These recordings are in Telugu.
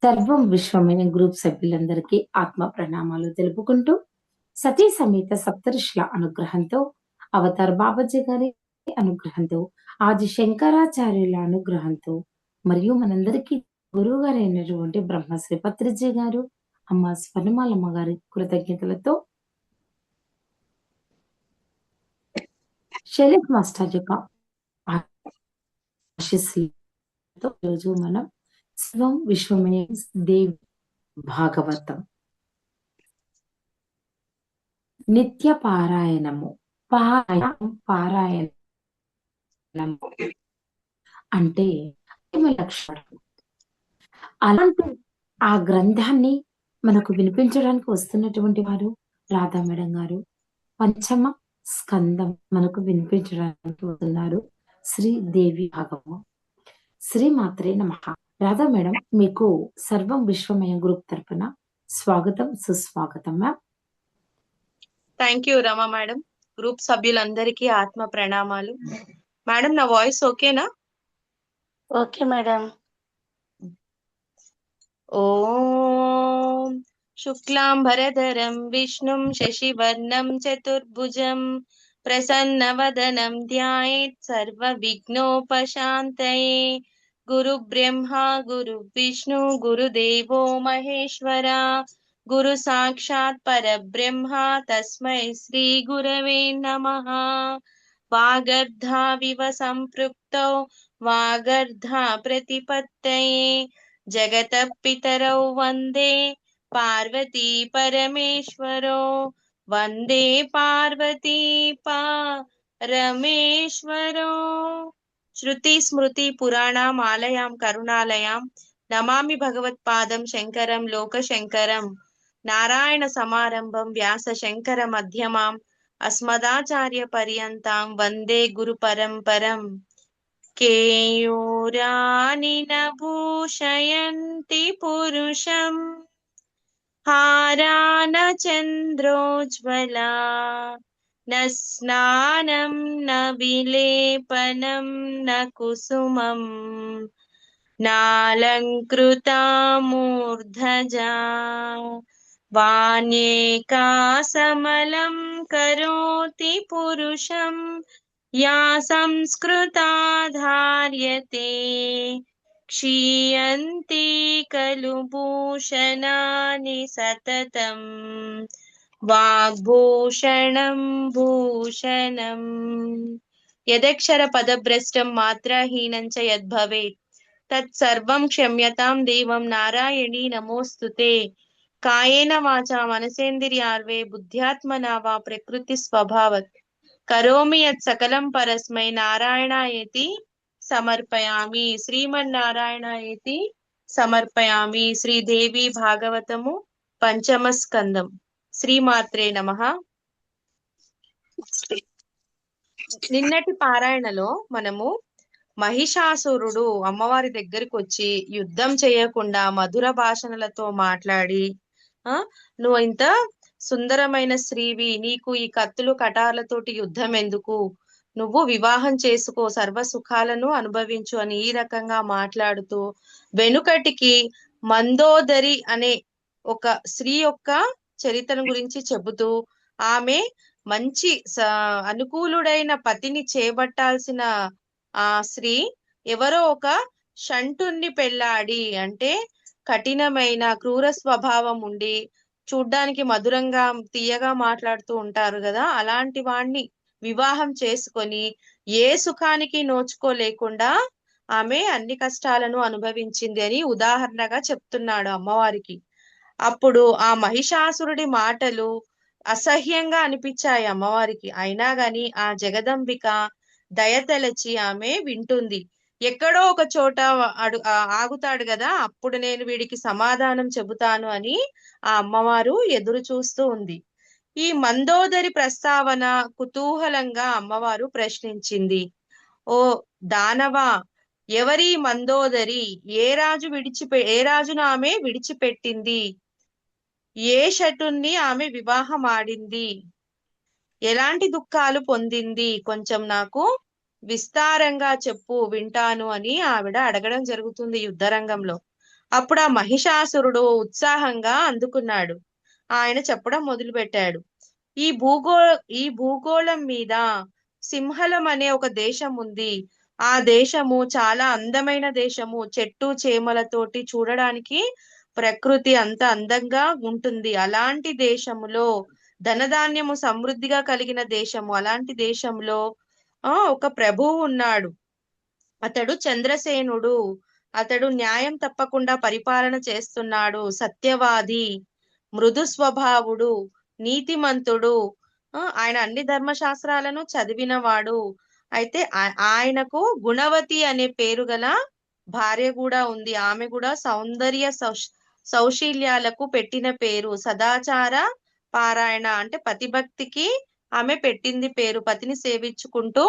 సర్వం విశ్వమైన గ్రూప్ సభ్యులందరికీ ఆత్మ ప్రణామాలు తెలుపుకుంటూ సతీ సమేత సప్తఋషుల అనుగ్రహంతో అవతార్ బాబాజీ గారి అనుగ్రహంతో ఆది శంకరాచార్యుల అనుగ్రహంతో మరియు మనందరికీ గురువు గారు అయినటువంటి బ్రహ్మశ్రీ పత్రిజీ గారు అమ్మ స్వర్ణమాలమ్మ గారి కృతజ్ఞతలతో శైలేష్ మాస్టర్ యొక్క ఆశీస్సులతో ఈరోజు మనం శివం విశ్వమయ దేవి భాగవతం నిత్య పారాయణము పారాయణము అంటే లక్షణం. అలాంటి ఆ గ్రంథాన్ని మనకు వినిపించడానికి వస్తున్నటువంటి వారు రాధా మేడం గారు. పంచమ స్కందం మనకు వినిపించడానికి వస్తున్నారు శ్రీదేవి భాగవతం. శ్రీమాత్రే నమః. రాధా మేడం, మీకు సర్వం విశ్వమయ గ్రూప్ తరపున స్వాగతం, సుస్వాగతం. Thank you Rama madam. Group సభ్యులందరికీ ఆత్మ ప్రణామాలు. మేడం, నా వాయిస్ ఓకేనా? Okay madam. ఓం శుక్లాంబరధరం విష్ణుం శశివర్ణం చతుర్భుజం ప్రసన్నవదనం ధ్యాయేత్ సర్వ విఘ్నోపశాంతయే. గురు బ్రహ్మ గురు విష్ణు గురుదేవో మహేశ్వర గురు సాక్షాత్ పరబ్రహ్మ తస్మై శ్రీ గురవే నమః. వాగర్ధావివ సంపృక్తౌ వాగర్ధా ప్రతిపత్తయే జగతః పితరౌ వందే పార్వతీ పరమేశ్వరో వందే పార్వతీ పరమేశ్వరో. శృతి స్మృతి పురాణాం ఆలయాం కరుణాలయాం నమామి భగవత్పాదం శంకరం లోకశంకరం. నారాయణ సమారంభం వ్యాస శంకర మధ్యమాం అస్మదాచార్య పర్యంతాం వందే గురు పరంపరం. కేయూరాని భూషయంతి పురుషం హారాన చంద్రోజ్వలా న స్నానం న విలేపనం న కుసుమం నాలంకృతా మూర్ధజా వాణ్యేకాసమలం కరోతి పురుషం యా సంస్కృతా ధార్యతే క్షీయంతి ఖలు భూషణాని సతతం వాగ్భూషణం భూషణం. యదక్షర పదభ్రష్టం మాత్రహీనం చ యద్భవేత్ తత్సర్వం క్షమ్యతాం దేవం నారాయణీ నమోస్తుతే. కాయేన వాచా మనసేంద్రియార్వే బుద్ధ్యాత్మనా వా ప్రకృతి స్వభావత్ కరోమి యత్ సకలం పరస్మై నారాయణాయేతి సమర్పయామి. శ్రీమన్నారాయణాయేతి సమర్పయామి. శ్రీదేవి భాగవతము పంచమ స్కందం. శ్రీమాత్రే నమః. నిన్నటి పారాయణలో మనము మహిషాసురుడు అమ్మవారి దగ్గరికి వచ్చి యుద్ధం చేయకుండా మధుర భాషణలతో మాట్లాడి, నువ్వు ఇంత సుందరమైన స్త్రీవి, నీకు ఈ కత్తులు కటార్లతోటి యుద్ధం ఎందుకు, నువ్వు వివాహం చేసుకో, సర్వ సుఖాలను అనుభవించు అని ఈ రకంగా మాట్లాడుతూ వెనుకటికి మందోదరి అనే ఒక స్త్రీ యొక్క చరిత్రను గురించి చెబుతూ ఆమె మంచి అనుకూలుడైన పతిని చేపట్టాల్సిన ఆ స్త్రీ ఎవరో ఒక షంటుని పెళ్ళాడి, అంటే కఠినమైన క్రూర స్వభావం ఉండి చూడ్డానికి మధురంగా తీయగా మాట్లాడుతూ ఉంటారు కదా, అలాంటి వాణ్ణి వివాహం చేసుకొని ఏ సుఖానికి నోచుకోలేకుండా ఆమె అన్ని కష్టాలను అనుభవించింది అని ఉదాహరణగా చెప్తున్నాడు అమ్మవారికి. అప్పుడు ఆ మహిషాసురుడి మాటలు అసహ్యంగా అనిపించాయి అమ్మవారికి. అయినా గాని ఆ జగదంబిక దయతలచి ఆమె వింటుంది. ఎక్కడో ఒక చోట ఆగుతాడు కదా, అప్పుడు నేను వీడికి సమాధానం చెబుతాను అని ఆ అమ్మవారు ఎదురు చూస్తూ ఉంది. ఈ మందోదరి ప్రస్తావన కుతూహలంగా అమ్మవారు ప్రశ్నించింది. ఓ దానవ, ఎవరి మందోదరి? ఏ రాజును ఆమె విడిచిపెట్టింది? ఏ షటుని ఆమె వివాహం ఆడింది? ఎలాంటి దుఃఖాలు పొందింది? కొంచెం నాకు విస్తారంగా చెప్పు, వింటాను అని ఆవిడ అడగడం జరుగుతుంది యుద్ధరంగంలో. అప్పుడు ఆ మహిషాసురుడు ఉత్సాహంగా అందుకున్నాడు. ఆయన చెప్పడం మొదలు పెట్టాడు. ఈ భూగో ఈ భూగోళం మీద సింహలం అనే ఒక దేశం ఉంది. ఆ దేశము చాలా అందమైన దేశము. చెట్టు చేమలతోటి చూడడానికి ప్రకృతి అంత అందంగా ఉంటుంది. అలాంటి దేశములో ధనధాన్యము సమృద్ధిగా కలిగిన దేశము. అలాంటి దేశంలో ఒక ప్రభువు ఉన్నాడు. అతడు చంద్రసేనుడు. అతడు న్యాయం తప్పకుండా పరిపాలన చేస్తున్నాడు. సత్యవాది, మృదు స్వభావుడు, నీతిమంతుడు. ఆయన అన్ని ధర్మశాస్త్రాలను చదివినవాడు. అయితే ఆయనకు గుణవతి అనే పేరు గల భార్య కూడా ఉంది. ఆమె కూడా సౌందర్య సౌశీల్యాలకు పెట్టిన పేరు. సదాచార పారాయణ అంటే పతిభక్తికి ఆమె పెట్టింది పేరు. పతిని సేవించుకుంటూ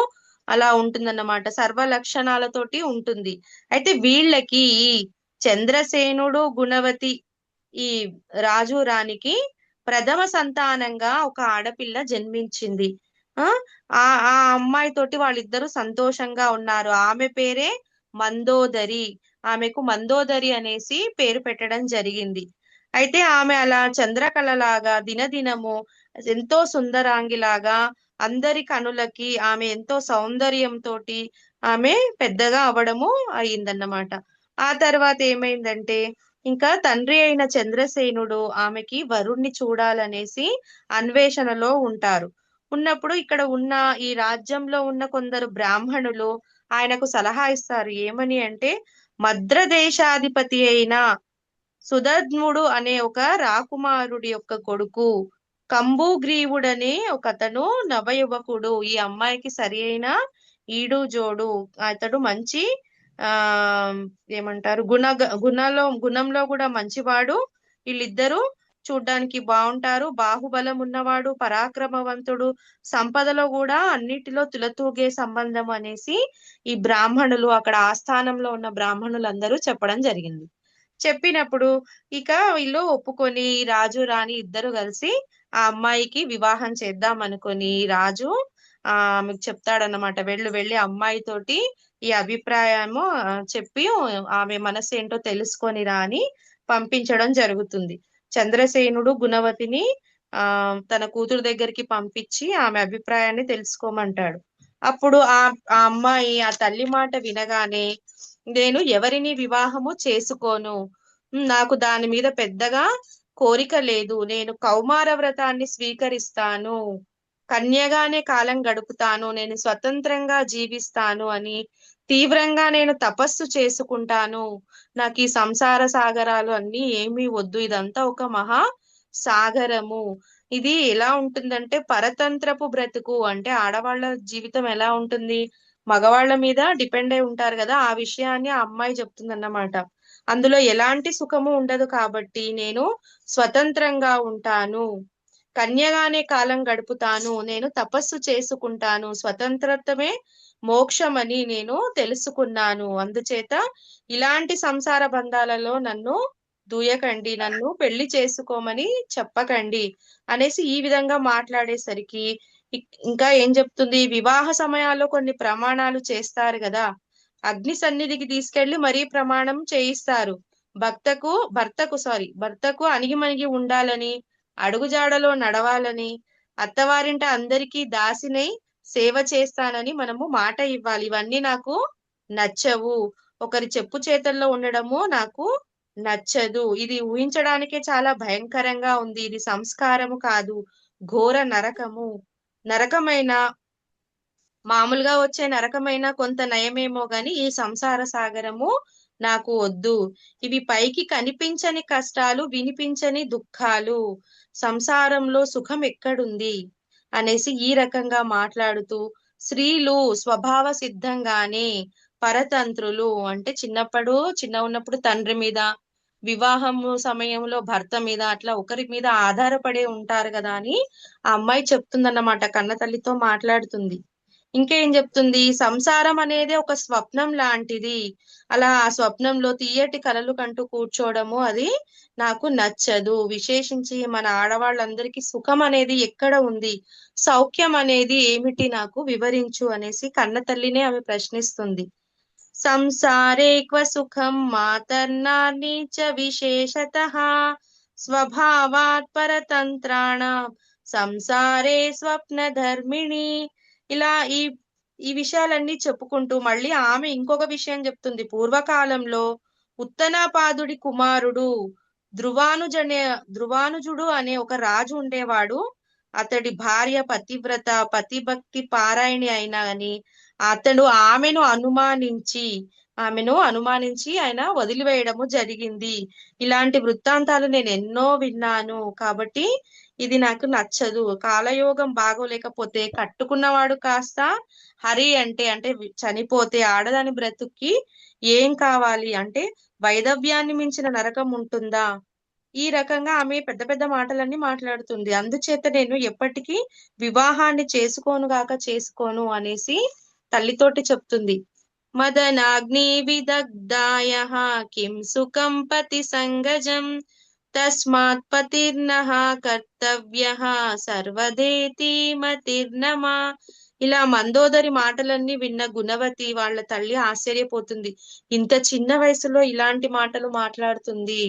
అలా ఉంటుందన్నమాట. సర్వ లక్షణాలతోటి ఉంటుంది. అయితే వీళ్ళకి ఈ చంద్రసేనుడు, గుణవతి, ఈ రాజు రాణికి ప్రథమ సంతానంగా ఒక ఆడపిల్ల జన్మించింది. ఆ ఆ అమ్మాయి తోటి వాళ్ళిద్దరూ సంతోషంగా ఉన్నారు. ఆమె పేరే మందోదరి. ఆమెకు మందోదరి అనేసి పేరు పెట్టడం జరిగింది. అయితే ఆమె అలా చంద్రకళలాగా దినదినము ఎంతో సుందరాంగిలాగా అందరి కనులకి ఆమె ఎంతో సౌందర్యంతో ఆమె పెద్దగా అవడము అయిందన్నమాట. ఆ తర్వాత ఏమైందంటే ఇంకా తండ్రి అయిన చంద్రసేనుడు ఆమెకి వరుణ్ణి చూడాలనేసి అన్వేషణలో ఉంటారు. ఉన్నప్పుడు ఇక్కడ ఉన్న ఈ రాజ్యంలో ఉన్న కొందరు బ్రాహ్మణులు ఆయనకు సలహా ఇస్తారు. ఏమని అంటే, మద్రదేశాధిపతి అయిన సుధద్ముడు అనే ఒక రాకుమారుడి యొక్క కొడుకు కంబుగ్రీవుడనే ఒక అతను నవయువకుడు. ఈ అమ్మాయికి సరి అయిన ఈడు జోడు. అతడు మంచి ఆ ఏమంటారు గుణంలో కూడా మంచివాడు. వీళ్ళిద్దరూ చూడ్డానికి బాగుంటారు. బాహుబలం ఉన్నవాడు, పరాక్రమవంతుడు, సంపదలో కూడా అన్నిటిలో తులతూగే సంబంధం అనేసి ఈ బ్రాహ్మణులు, అక్కడ ఆస్థానంలో ఉన్న బ్రాహ్మణులు అందరూ చెప్పడం జరిగింది. చెప్పినప్పుడు ఇక వీళ్ళు ఒప్పుకొని రాజు రాణి ఇద్దరు కలిసి ఆ అమ్మాయికి వివాహం చేద్దాం అనుకొని రాజు మీకు చెప్తాడన్నమాట. వెళ్ళి అమ్మాయి తోటి ఈ అభిప్రాయము చెప్పి ఆమె మనసు ఏంటో తెలుసుకొని అని పంపించడం జరుగుతుంది. చంద్రసేనుడు గుణవతిని తన కూతురు దగ్గరికి పంపించి ఆమె అభిప్రాయాన్ని తెలుసుకోమంటాడు. అప్పుడు ఆ అమ్మాయి ఆ తల్లి మాట వినగానే, నేను ఎవరిని వివాహము చేసుకోను, నాకు దాని మీద పెద్దగా కోరిక లేదు, నేను కౌమార వ్రతాన్ని స్వీకరిస్తాను, కన్యగానే కాలం గడుపుతాను, నేను స్వతంత్రంగా జీవిస్తాను అని తీవ్రంగా నేను తపస్సు చేసుకుంటాను, నాకు ఈ సంసార సాగరాలు అన్ని ఏమీ వద్దు, ఇదంతా ఒక మహా సాగరము. ఇది ఎలా ఉంటుందంటే పరతంత్రపు బ్రతుకు. అంటే ఆడవాళ్ళ జీవితం ఎలా ఉంటుంది, మగవాళ్ళ మీద డిపెండ్ అయి ఉంటారు కదా, ఆ విషయాన్ని ఆ అమ్మాయి చెప్తుందన్నమాట. అందులో ఎలాంటి సుఖము ఉండదు కాబట్టి నేను స్వతంత్రంగా ఉంటాను, కన్యగానే కాలం గడుపుతాను, నేను తపస్సు చేసుకుంటాను, స్వతంత్రతమే మోక్షమని నేను తెలుసుకున్నాను, అందుచేత ఇలాంటి సంసార బంధాలలో నన్ను దూయకండి, నన్ను పెళ్లి చేసుకోమని చెప్పకండి అనేసి ఈ విధంగా మాట్లాడేసరికి ఇంకా ఏం చెప్తుంది, వివాహ సమయాల్లో కొన్ని ప్రమాణాలు చేస్తారు కదా, అగ్ని సన్నిధికి తీసుకెళ్లి మరీ ప్రమాణం చేయిస్తారు. భర్తకు అణిగిమణిగి ఉండాలని, అడుగుజాడలో నడవాలని, అత్తవారింట అందరికీ దాసినై సేవ చేస్తానని మనము మాట ఇవ్వాలి. ఇవన్నీ నాకు నచ్చవు, ఒకరి చెప్పు చేతల్లో ఉండడము నాకు నచ్చదు, ఇది ఊహించడానికే చాలా భయంకరంగా ఉంది, ఇది సంస్కారము కాదు, ఘోర నరకము, నరకమైన మామూలుగా వచ్చే నరకమైన కొంత నయమేమో గాని ఈ సంసార సాగరము నాకు వద్దు, ఇవి పైకి కనిపించని కష్టాలు, వినిపించని దుఃఖాలు, సంసారంలో సుఖం ఎక్కడుంది అనేసి ఈ రకంగా మాట్లాడుతూ, స్త్రీలు స్వభావ సిద్ధంగానే పరతంత్రులు, అంటే చిన్న ఉన్నప్పుడు తండ్రి మీద, వివాహము సమయంలో భర్త మీద, అట్లా ఒకరి మీద ఆధారపడే ఉంటారు కదా అని ఆ అమ్మాయి చెప్తుందన్నమాట, కన్న తల్లితో మాట్లాడుతుంది. ఇంకేం చెప్తుంది, సంసారం అనేది ఒక స్వప్నం లాంటిది, అలా ఆ స్వప్నంలో తీయటి కలలు కంటూ కూర్చోవడము అది నాకు నచ్చదు, విశేషించి మన ఆడవాళ్ళందరికీ సుఖం అనేది ఎక్కడ ఉంది, సౌఖ్యం అనేది ఏమిటి నాకు వివరించు అనేసి కన్న తల్లినే ఆమె ప్రశ్నిస్తుంది. సంసారే క్వ సుఖం మాతర్నార్ని చ విశేషతః స్వభావాత్ పరతంత్రాణం సంసారే స్వప్నధర్మిణి. ఇలా ఈ విషయాలన్నీ చెప్పుకుంటూ మళ్ళీ ఆమె ఇంకొక విషయం చెప్తుంది. పూర్వకాలంలో ఉత్తనాపాదుడి కుమారుడు ధ్రువానుజుడు అనే ఒక రాజు ఉండేవాడు. అతడి భార్య పతివ్రత, పతిభక్తి పారాయణి అయినా అని అతడు ఆమెను అనుమానించి ఆయన వదిలివేయడము జరిగింది. ఇలాంటి వృత్తాంతాలు నేను ఎన్నో విన్నాను. కాబట్టి ఇది నాకు నచ్చదు. కాలయోగం బాగోలేకపోతే కట్టుకున్నవాడు కాస్త హరి అంటే చనిపోతే ఆడదాని బ్రతుక్కి ఏం కావాలి అంటే వైధవ్యాన్ని మించిన నరకం ఉంటుందా? ఈ రకంగా ఆమె పెద్ద పెద్ద మాటలన్నీ మాట్లాడుతుంది. అందుచేత నేను ఎప్పటికీ వివాహాన్ని చేసుకోను అనేసి తల్లితోటి చెప్తుంది. మదనాగ్ని విదగ్ధాయ కిం సుఖం పతి సంగజం తస్మాత్ పతిర్నః కర్తవ్యః సర్వదేతి మతిర్నమా. ఇలా మందోదరి మాటలన్నీ విన్న గుణవతి వాళ్ళ తల్లి ఆశ్చర్యపోతుంది. ఇంత చిన్న వయసులో ఇలాంటి మాటలు మాట్లాడుతుంది,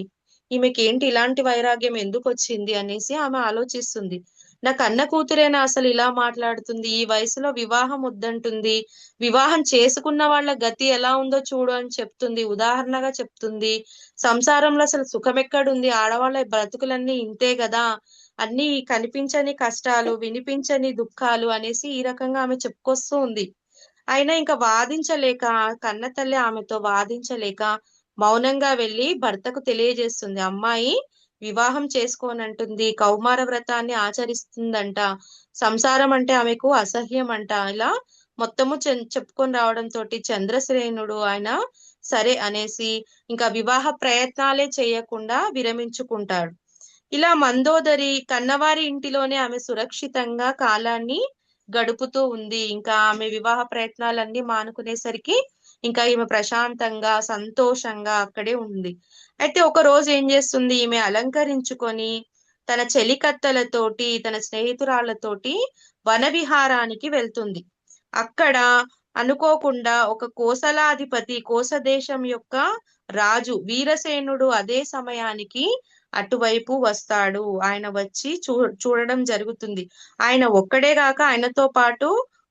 ఈమెకేంటి ఇలాంటి వైరాగ్యం ఎందుకు వచ్చింది అనేసి ఆమె ఆలోచిస్తుంది. నా కన్న కూతురేనా అసలు ఇలా మాట్లాడుతుంది? ఈ వయసులో వివాహం వద్దంటుంది, వివాహం చేసుకున్న వాళ్ళ గతి ఎలా ఉందో చూడు అని చెప్తుంది, ఉదాహరణగా చెప్తుంది. సంసారంలో అసలు సుఖం ఎక్కడుంది? ఆడవాళ్ళ బ్రతుకులన్నీ ఇంతే కదా, అన్ని కనిపించని కష్టాలు, వినిపించని దుఃఖాలు అనేసి ఈ రకంగా ఆమె చెప్పుకొస్తూ ఉంది. అయినా ఇంకా వాదించలేక, కన్న తల్లి ఆమెతో వాదించలేక మౌనంగా వెళ్లి భర్తకు తెలియజేస్తుంది. అమ్మాయి వివాహం చేసుకోనంటుంది, కౌమార వ్రతాన్ని ఆచరిస్తుందంట, సంసారం అంటే ఆమెకు అసహ్యం అంట. ఇలా మొత్తము చెప్పుకొని రావడంతో చంద్రసేనుడు ఆయన సరే అనేసి ఇంకా వివాహ ప్రయత్నాలే చేయకుండా విరమించుకుంటాడు. ఇలా మందోదరి కన్నవారి ఇంటిలోనే ఆమె సురక్షితంగా కాలాన్ని గడుపుతూ ఉంది. ఇంకా ఆమె వివాహ ప్రయత్నాలన్నీ మానుకునేసరికి ఇంకా ఈమె ప్రశాంతంగా సంతోషంగా అక్కడే ఉంది. అయితే ఒక రోజు ఏం చేస్తుంది, ఈమె అలంకరించుకొని తన చెలికత్తెలతోటి తన స్నేహితురాళ్లతోటి వన విహారానికి వెళ్తుంది. అక్కడ అనుకోకుండా ఒక కోసలాధిపతి, కోసదేశం యొక్క రాజు వీరసేనుడు అదే సమయానికి అటువైపు వస్తాడు. ఆయన వచ్చి చూడడం జరుగుతుంది. ఆయన ఒక్కడే గాక ఆయనతో పాటు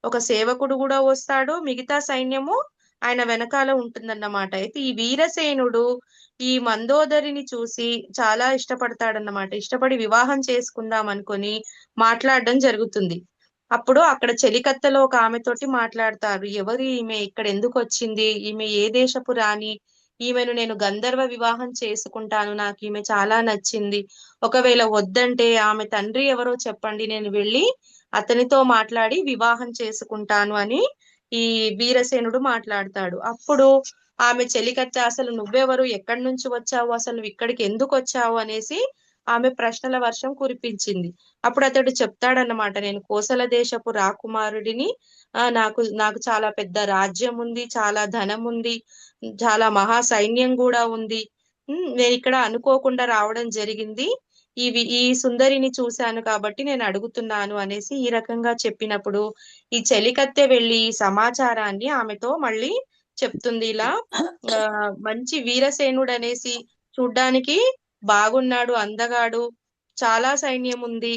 ఒక సేవకుడు కూడా వస్తాడు, మిగతా సైన్యము ఆయన వెనకాల ఉంటుందన్నమాట. అయితే ఈ వీరసేనుడు ఈ మందోదరిని చూసి చాలా ఇష్టపడతాడన్నమాట. ఇష్టపడి వివాహం చేసుకుందాం అనుకొని మాట్లాడడం జరుగుతుంది. అప్పుడు అక్కడ చెలికత్తెలో ఒక ఆమెతోటి మాట్లాడతారు. ఎవరు ఈమె, ఇక్కడ ఎందుకు వచ్చింది, ఈమె ఏ దేశపు రాణి, ఈమెను నేను గంధర్వ వివాహం చేసుకుంటాను, నాకు ఈమె చాలా నచ్చింది, ఒకవేళ వద్దంటే ఆమె తండ్రి ఎవరో చెప్పండి, నేను వెళ్ళి అతనితో మాట్లాడి వివాహం చేసుకుంటాను అని ఈ వీరసేనుడు మాట్లాడతాడు. అప్పుడు ఆమె చెలికత్తె అసలు నువ్వెవరు, ఎక్కడి నుంచి వచ్చావు, అసలు నువ్వు ఇక్కడికి ఎందుకు వచ్చావు అనేసి ఆమె ప్రశ్నల వర్షం కురిపించింది. అప్పుడు అతడు చెప్తాడన్నమాట, నేను కోసల దేశపు రాకుమారుడిని, నాకు చాలా పెద్ద రాజ్యం ఉంది, చాలా ధనం ఉంది, చాలా మహా సైన్యం కూడా ఉంది. నేను ఇక్కడ అనుకోకుండా రావడం జరిగింది, ఈ సుందరిని చూశాను కాబట్టి నేను అడుగుతున్నాను అనేసి ఈ రకంగా చెప్పినప్పుడు ఈ చెలికత్తె వెళ్ళి ఈ సమాచారాన్ని ఆమెతో మళ్ళీ చెప్తుంది. ఇలా మంచి వీరసేనుడు అనేసి, చూడ్డానికి బాగున్నాడు, అందగాడు, చాలా సైన్యం ఉంది,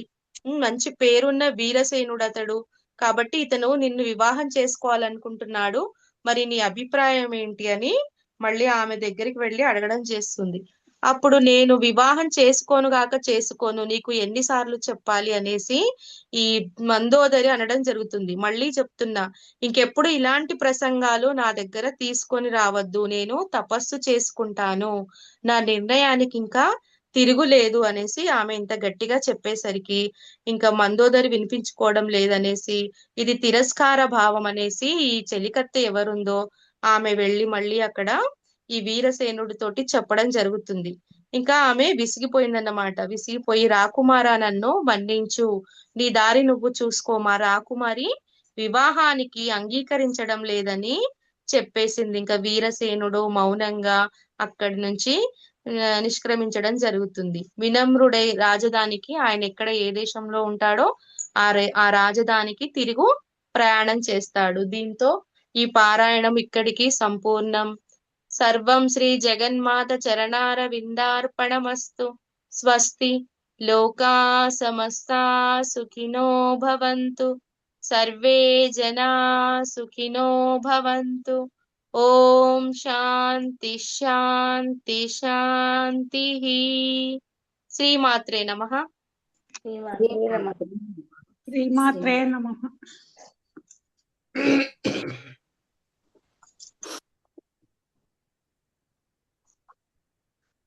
మంచి పేరున్న వీరసేనుడు అతడు, కాబట్టి ఇతను నిన్ను వివాహం చేసుకోవాలనుకుంటున్నాడు, మరి నీ అభిప్రాయం ఏంటి అని మళ్ళీ ఆమె దగ్గరికి వెళ్ళి అడగడం చేస్తుంది. అప్పుడు నేను వివాహం చేసుకోను, నీకు ఎన్నిసార్లు చెప్పాలి అనేసి ఈ మందోదరి అనడం జరుగుతుంది. మళ్ళీ చెప్తున్నా, ఇంకెప్పుడు ఇలాంటి ప్రసంగాలు నా దగ్గర తీసుకొని రావద్దు, నేను తపస్సు చేసుకుంటాను, నా నిర్ణయానికి ఇంకా తిరుగులేదు అనేసి ఆమె ఇంత గట్టిగా చెప్పేసరికి ఇంకా మందోదరి వినిపించుకోవడం లేదనేసి, ఇది తిరస్కార భావం అనేసి ఈ చెలికత్తె ఎవరుందో ఆమె వెళ్ళి మళ్ళీ అక్కడ ఈ వీరసేనుడి తోటి చెప్పడం జరుగుతుంది. ఇంకా ఆమె విసిగిపోయిందన్నమాట. విసిగిపోయి, రాకుమారా నన్ను మన్నించు, నీ దారి నువ్వు చూసుకో, మా రాకుమారి వివాహానికి అంగీకరించడం లేదని చెప్పేసింది. ఇంకా వీరసేనుడు మౌనంగా అక్కడి నుంచి నిష్క్రమించడం జరుగుతుంది. వినమ్రుడై రాజధానికి, ఆయన ఎక్కడ ఏ దేశంలో ఉంటాడో ఆ రాజధానికి తిరుగు ప్రయాణం చేస్తాడు. దీంతో ఈ పారాయణం ఇక్కడికి సంపూర్ణం. సర్వం శ్రీ జగన్మాత చరణార విందార్పణమస్తు. స్వస్తి. లోకా సమస్తా సుఖినో భవంతు. సర్వే జనా సుఖినో భవంతు. ఓం శాంతి శాంతి శాంతి. శ్రీమాత్రే నమః. శ్రీమాత్రే నమః. శ్రీమాత్రే నమః.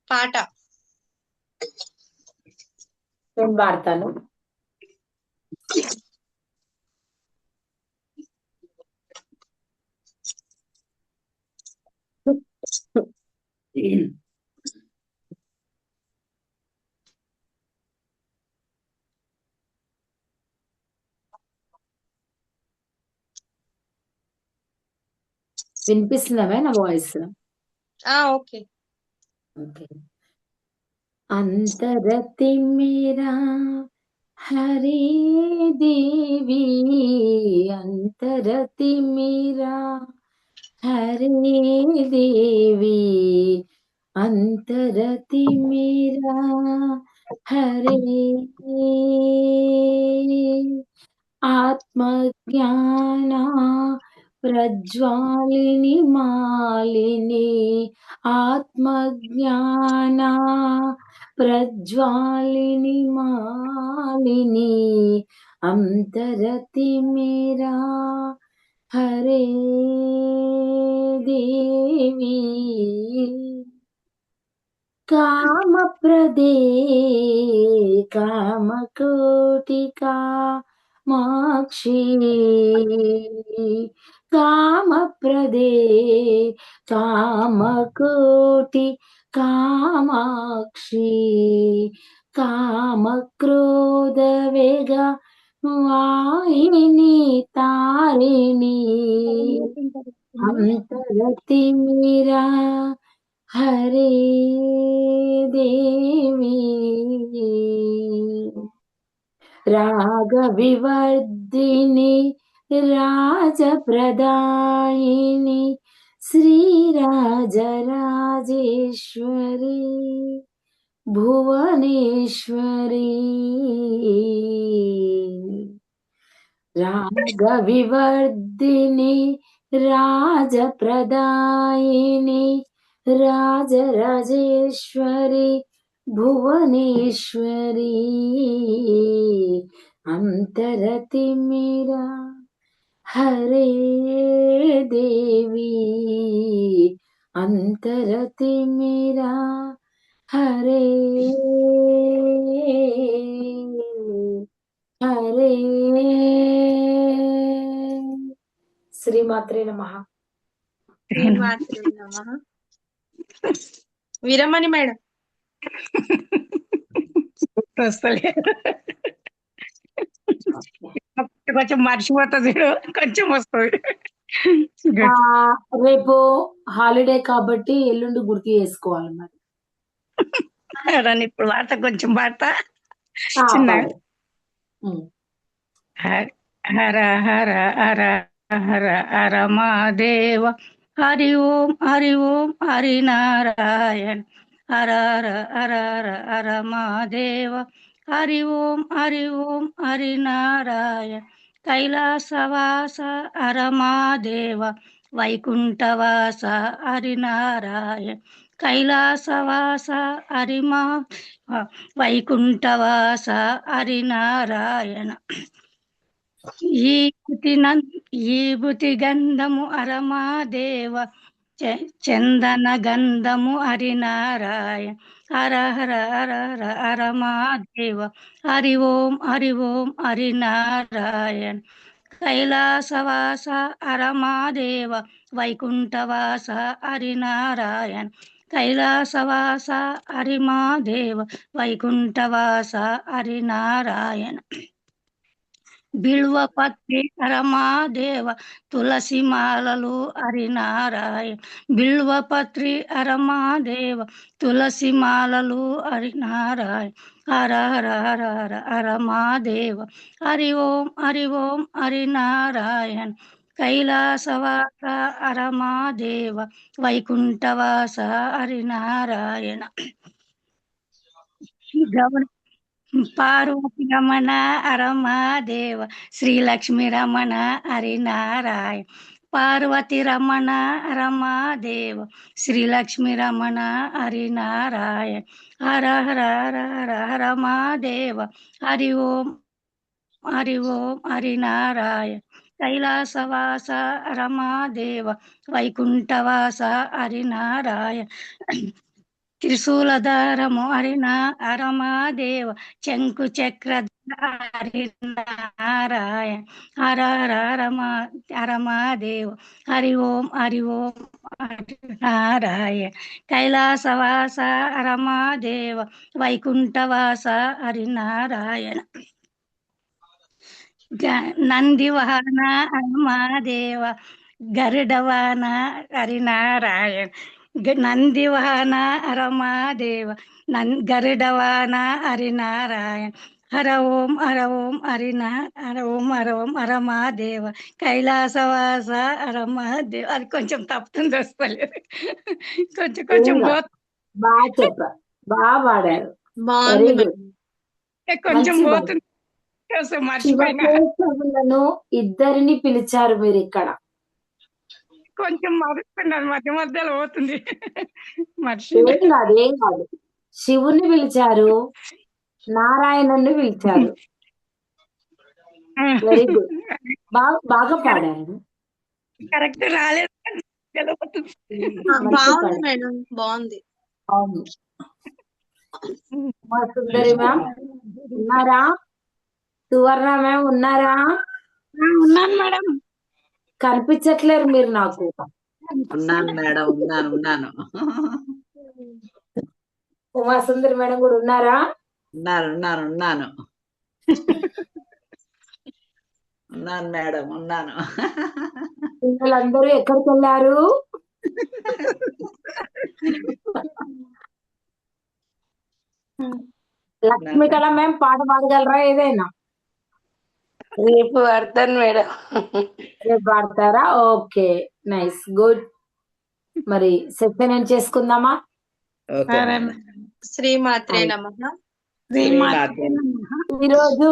పాట నేను పాడతాను. వినిపిస్తుందా నా వాయిస్? ఓకే. ఓకే. अंतरति मेरा हरे देवी, अंतरति मेरा हरे देवी, अंतरति मेरा हरे आत्मज्ञाना प्रज्वालिनी मालिनी, आत्मज्ञाना प्रज्वालिनी मालिनी, अंतरति मेरा हरे देवी, कामप्रदे कामकोटिका माक्षी, कामप्रदे कामकोटि कामाक्षी, कामक्रोधवेग वाहिनी तारिणी, अंतरति मेरा हरे देवी, रागविवर्धिनी राजप्रदायिनी श्रीराजराजेश्वरी भुवनेश्वरी, रागविवर्धिनी राजप्रदायिनी राजराजेश्वरी भुवनेश्वरी, अंतरति मेरा हरे देवी, अंतरति मेरा हरे हरे. శ్రీమాత్రే నమః. శ్రీమాత్రే నమః. వీరమణి మేడం. కొంచెం మర్చిపోతుంది, కొంచెం వస్తుంది. రేపు హాలిడే కాబట్టి ఎల్లుండి గుర్తు చేసుకోవాలి మరి. ఇప్పుడు వార్త కొంచెం వార్త చిన్న హర హర హర హర హర మహాదేవ, హరి ఓం హరి నారాయణ, హర హర హర హర మహాదేవ, హరి ఓం హరి నారాయణ, కైలాసవాస హర మహాదేవ, వైకుంఠవాస హరి నారాయణ, కైలాసవాస హరి వైకుంఠవాస హరి నారాయణ, ఈభూతి గంధము హరమాదేవ, చందన గంధము హరినారాయణ, హర హర హర హర మహాదేవ, హరి ఓం హరినారాయణ, కైలాసవాస హరమాదేవ, వైకుంఠవాస హరినారాయణ, కైలాసవాస హరి మహాదేవ, వైకుంఠవాస హరినారాయణ, బిల్వపత్రి హరమాదేవ, తులసి మాలలు హరినారాయణ, బిల్వపత్రి హరమాదేవ, తులసి మాలలు హరినారాయణ, హర హర హర హర హర మహాదేవ, హరి ఓం హరినారాయణ, కైలాసవాస అరమాదేవ వైకుంఠవాస హరినారాయణ. గౌర పార్వతి రమణ అరమాదేవ శ్రీలక్ష్మి రమణ హరినారాయణ. పార్వతి రమణ రమాదేవ శ్రీలక్ష్మి రమణ హరినారాయణ. హర హర హర హర హర మహాదేవ. హరి ఓం హరినారాయణ. కైలాసవాస రమాదేవ వైకుంఠవాస హరినారాయణ. త్రిశూలధారము హరమాదేవ శంకు చక్ర హరినారాయణ. హర హర హరమాదేవ. హరి ఓం హరినారాయణ. కైలాసవాస రమాదేవ వైకుంఠవాస హరినారాయణ. నందివాహన హనుమాదేవ గరుడవాహన హరినారాయణ. నందివాహన రమాదేవ గరుడవాహన హరినారాయణ. హర ఓం హరమాదేవ. కైలాసవాస హరమాదేవ. అది కొంచెం తప్పుతుంది, వస్తలేదు. కొంచెం బాగా చెప్పారు, బాగా పాడారు. బాగుంది Very good. కొంచెం మంచి పోతుంది, మర్చిపోయినా. శివకేశవులను ఇద్దరిని పిలిచారు మీరు ఇక్కడ. కొంచెం మరుస్తున్నాను, మధ్య మధ్యలో పోతుంది, ఏం కాదు, ఏం కాదు. శివుని పిలిచారు, నారాయణుని పిలిచారు. వెరీ గుడ్, బాగా పాడారు. కరెక్ట్ రాలేదు. బాగుంది మేడం, బాగుంది. అవును. మా సుందరి మ్యామ్ ఉన్నారా? సువర్ణ మ్యామ్ ఉన్నారా? ఉన్నాను మేడం. కనిపించట్లేరు మీరు నాకు. ఉన్నాను మేడం, ఉన్నాను. ఉమా సుందరి మేడం కూడా ఉన్నారా? ఉన్నాను మేడం, ఉన్నాను. పిల్లలందరూ ఎక్కడికి వెళ్ళారు? లక్ష్మికళ మ్యామ్ పాట పాడగలరా ఏదైనా? రేపు వాడతాను మేడం. రేపు పాడతారా? Okay, nice, good. మరి సెషన్ ఏం చేసుకుందామా? Okay madam. శ్రీమాత్రే నమః. ఈరోజు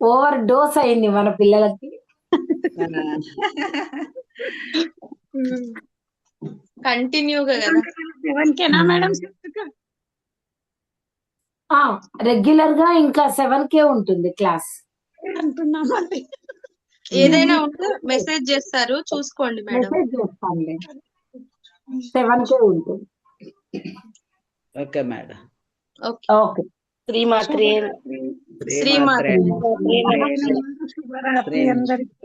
ఓవర్ డోస్ అయింది మన పిల్లలకి. కంటిన్యూగా కదా. మేడం రెగ్యులర్ గా ఇంకా 7K ఉంటుంది క్లాస్. అంటున్నామండి. ఏదైనా ఉంటే మెసేజ్ చేస్తారు, చూసుకోండి మేడం. మెసేజ్ చేస్తానులే. 7K ఉంటుంది. Okay madam. ఓకే. శ్రీమాత్రే శ్రీమాత్రే. శుభరాత్రి అందరికీ.